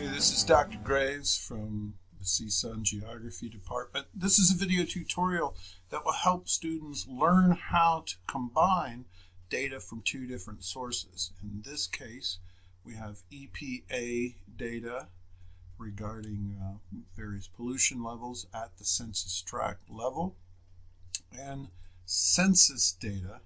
Hey, this is Dr. Graves from the CSUN Geography Department. This is a video tutorial that will help students learn how to combine data from two different sources. In this case, we have EPA data regarding various pollution levels at the census tract level and census data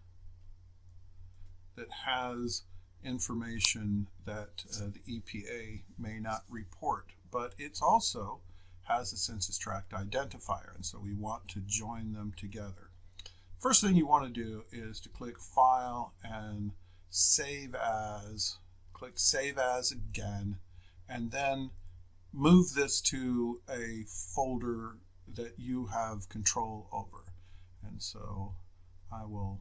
that has information that the EPA may not report, but it also has a census tract identifier, and so we want to join them together. First thing you want to do is to click File and Save As, click Save As again, and then move this to a folder that you have control over. And so I will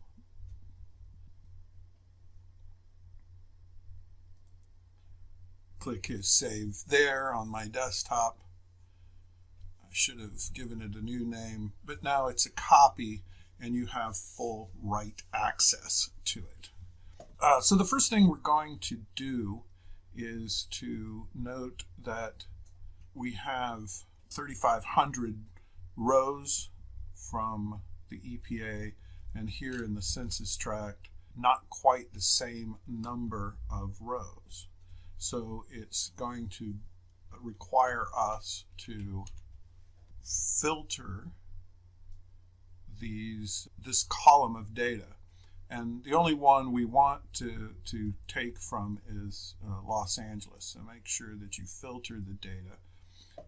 click his save there on my desktop. I should have given it a new name, but now it's a copy and you have full write access to it. So the first thing we're going to do is to note that we have 3,500 rows from the EPA, and here in the census tract, not quite the same number of rows. So it's going to require us to filter this column of data. And the only one we want to take from is Los Angeles. So make sure that you filter the data.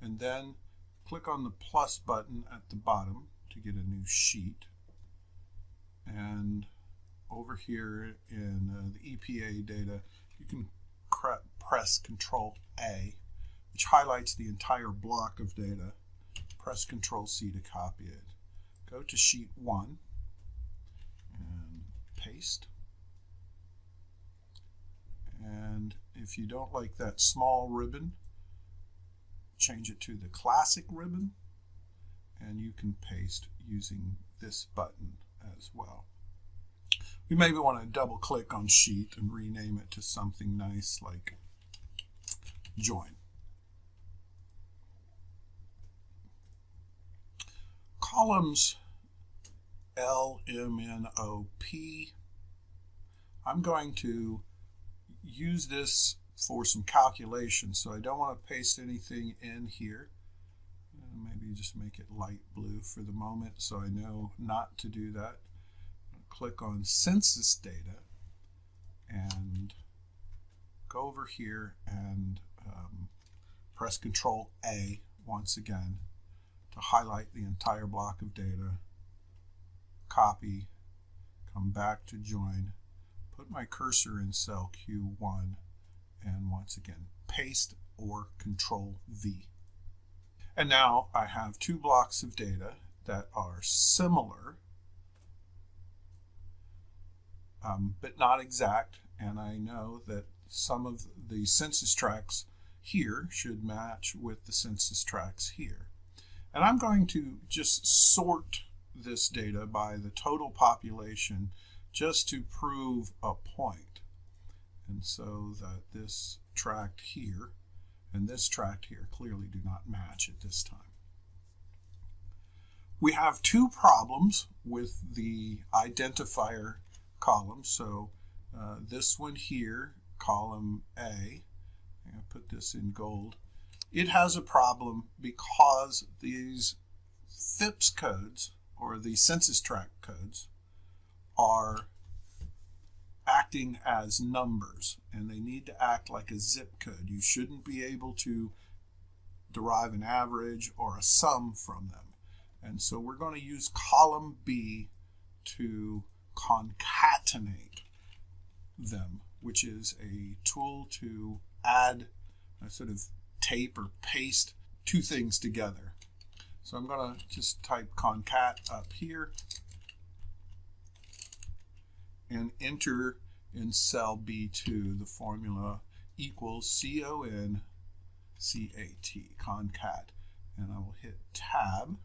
And then click on the plus button at the bottom to get a new sheet. And over here in the EPA data, you can press Control A, which highlights the entire block of data. Press Control C to copy it. Go to sheet 1 and paste. And if you don't like that small ribbon, change it to the classic ribbon, and you can paste using this button as well. You maybe want to double click on sheet and rename it to something nice like join. Columns L, M, N, O, P. I'm going to use this for some calculations, so I don't want to paste anything in here. Maybe just make it light blue for the moment so I know not to do that. Click on census data and go over here and press Control A once again to highlight the entire block of data, copy, come back to join, put my cursor in cell Q1, and once again paste or Control V. And now I have two blocks of data that are similar but not exact, and I know that some of the census tracts here should match with the census tracts here. And I'm going to just sort this data by the total population just to prove a point. And so that this tract here and this tract here clearly do not match at this time. We have two problems with the identifier column. So this one here, column A, I'm going to put this in gold. It has a problem because these FIPS codes, or the census tract codes, are acting as numbers, and they need to act like a zip code. You shouldn't be able to derive an average or a sum from them. And so we're going to use column B to concatenate them, which is a tool to add a sort of tape or paste two things together. So I'm going to just type concat up here and enter in cell B2 the formula equals CONCAT, concat, and I will hit tab.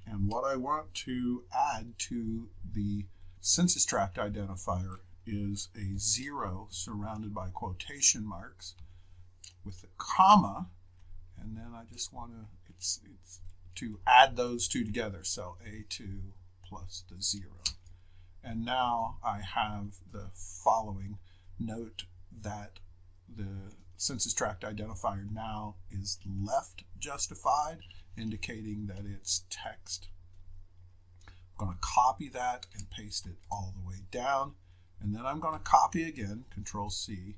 And what I want to add to the census tract identifier is a 0 surrounded by quotation marks with the comma, and then I just want to, it's to add those two together, so A2 plus the 0. And now I have the following. Note that the census tract identifier now is left justified, indicating that it's text. I'm going to copy that and paste it all the way down, and then I'm going to copy again, Control C,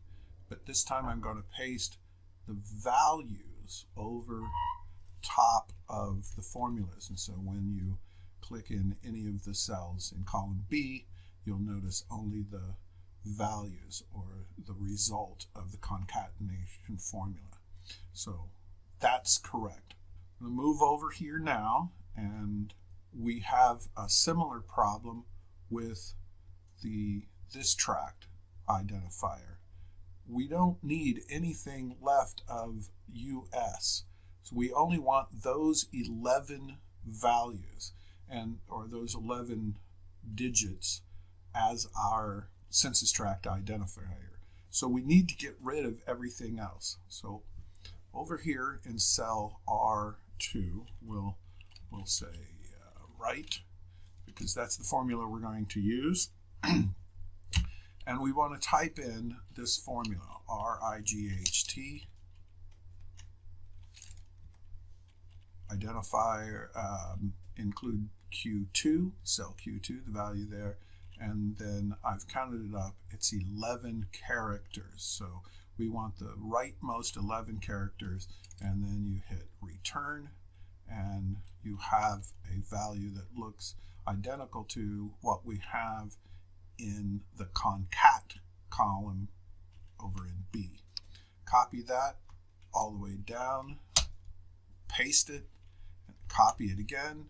but this time I'm going to paste the values over top of the formulas. And so when you click in any of the cells in column B, you'll notice only the values or the result of the concatenation formula. So that's correct. I'm going to move over here now, and we have a similar problem with this tract identifier. We don't need anything left of US. So we only want those 11 values or those 11 digits as our census tract identifier. So we need to get rid of everything else. So over here in cell R2, we'll say right, because that's the formula we're going to use. And we want to type in this formula, RIGHT, identifier, include Q2, cell Q2, the value there, and then I've counted it up, it's 11 characters. So we want the rightmost 11 characters, and then you hit return, and you have a value that looks identical to what we have in the CONCAT column over in B. Copy that all the way down, paste it, copy it again,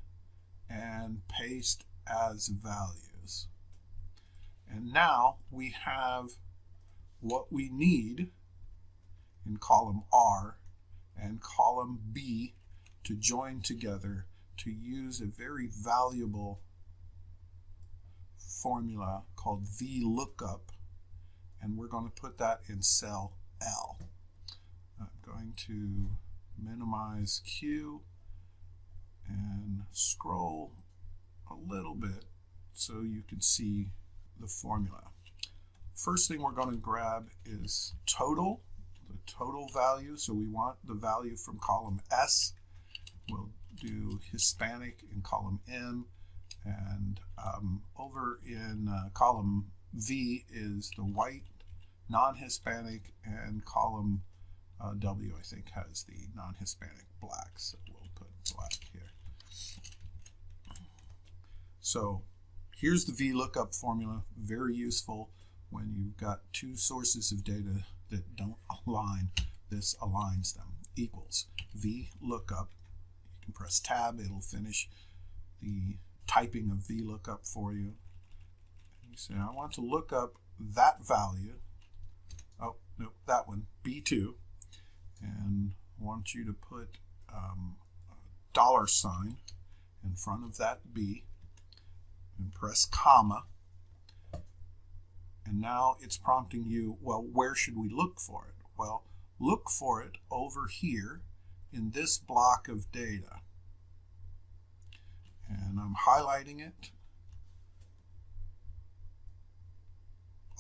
and paste as values. And now we have what we need in column R and column B to join together to use a very valuable formula called VLOOKUP, and we're going to put that in cell L. I'm going to minimize Q and scroll a little bit so you can see the formula. First thing we're going to grab is total, the total value. So we want the value from column S. We'll do Hispanic in column M, and over in column V is the white, non-Hispanic, and column W, I think, has the non-Hispanic black, so we'll put black here. So here's the VLOOKUP formula, very useful when you've got two sources of data that don't align. This aligns them. Equals VLOOKUP. You can press tab, it'll finish the typing of VLOOKUP for you. You say, I want to look up that value. Oh, no, that one, B2. And I want you to put a $sign in front of that B and press comma. And now it's prompting you, well, where should we look for it? Well, look for it over here in this block of data. And I'm highlighting it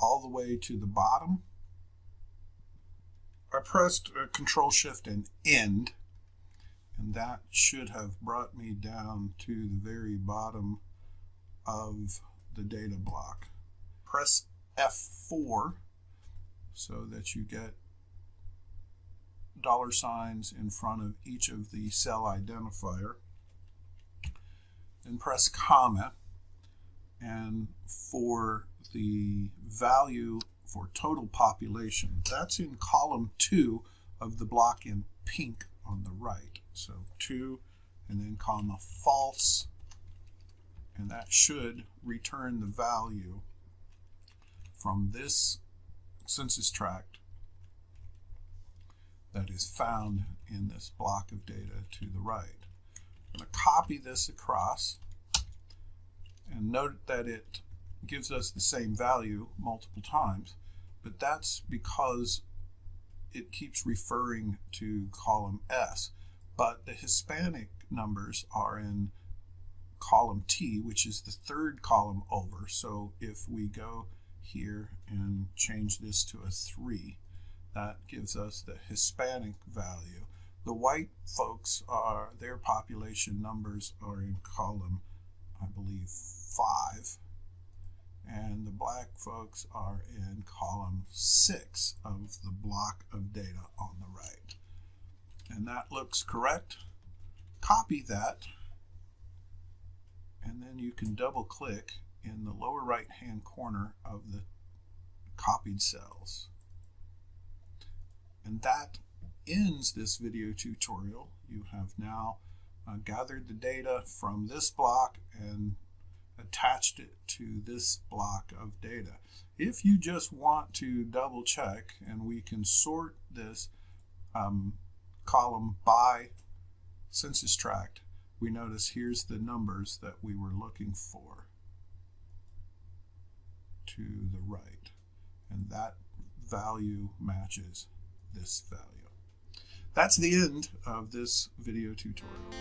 all the way to the bottom. I pressed Control Shift and End, and that should have brought me down to the very bottom of the data block. Press F4 so that you get $signs in front of each of the cell identifier. Then press comma, and for the value for total population, that's in column 2 of the block in pink on the right. So 2 and then comma false, and that should return the value from this census tract that is found in this block of data to the right. I'm going to copy this across, and note that it gives us the same value multiple times, but that's because it keeps referring to column S, but the Hispanic numbers are in column T, which is the third column over. So if we go here and change this to a 3, that gives us the Hispanic value. The white folks are, their population numbers are in column, I believe, 5. And the black folks are in column 6 of the block of data on the right. And that looks correct. Copy that, and then you can double click in the lower right hand corner of the copied cells. And that ends this video tutorial. You have now gathered the data from this block and attached it to this block of data. If you just want to double check, and we can sort this column by census tract, we notice here's the numbers that we were looking for to the right, and that value matches this value. That's the end of this video tutorial.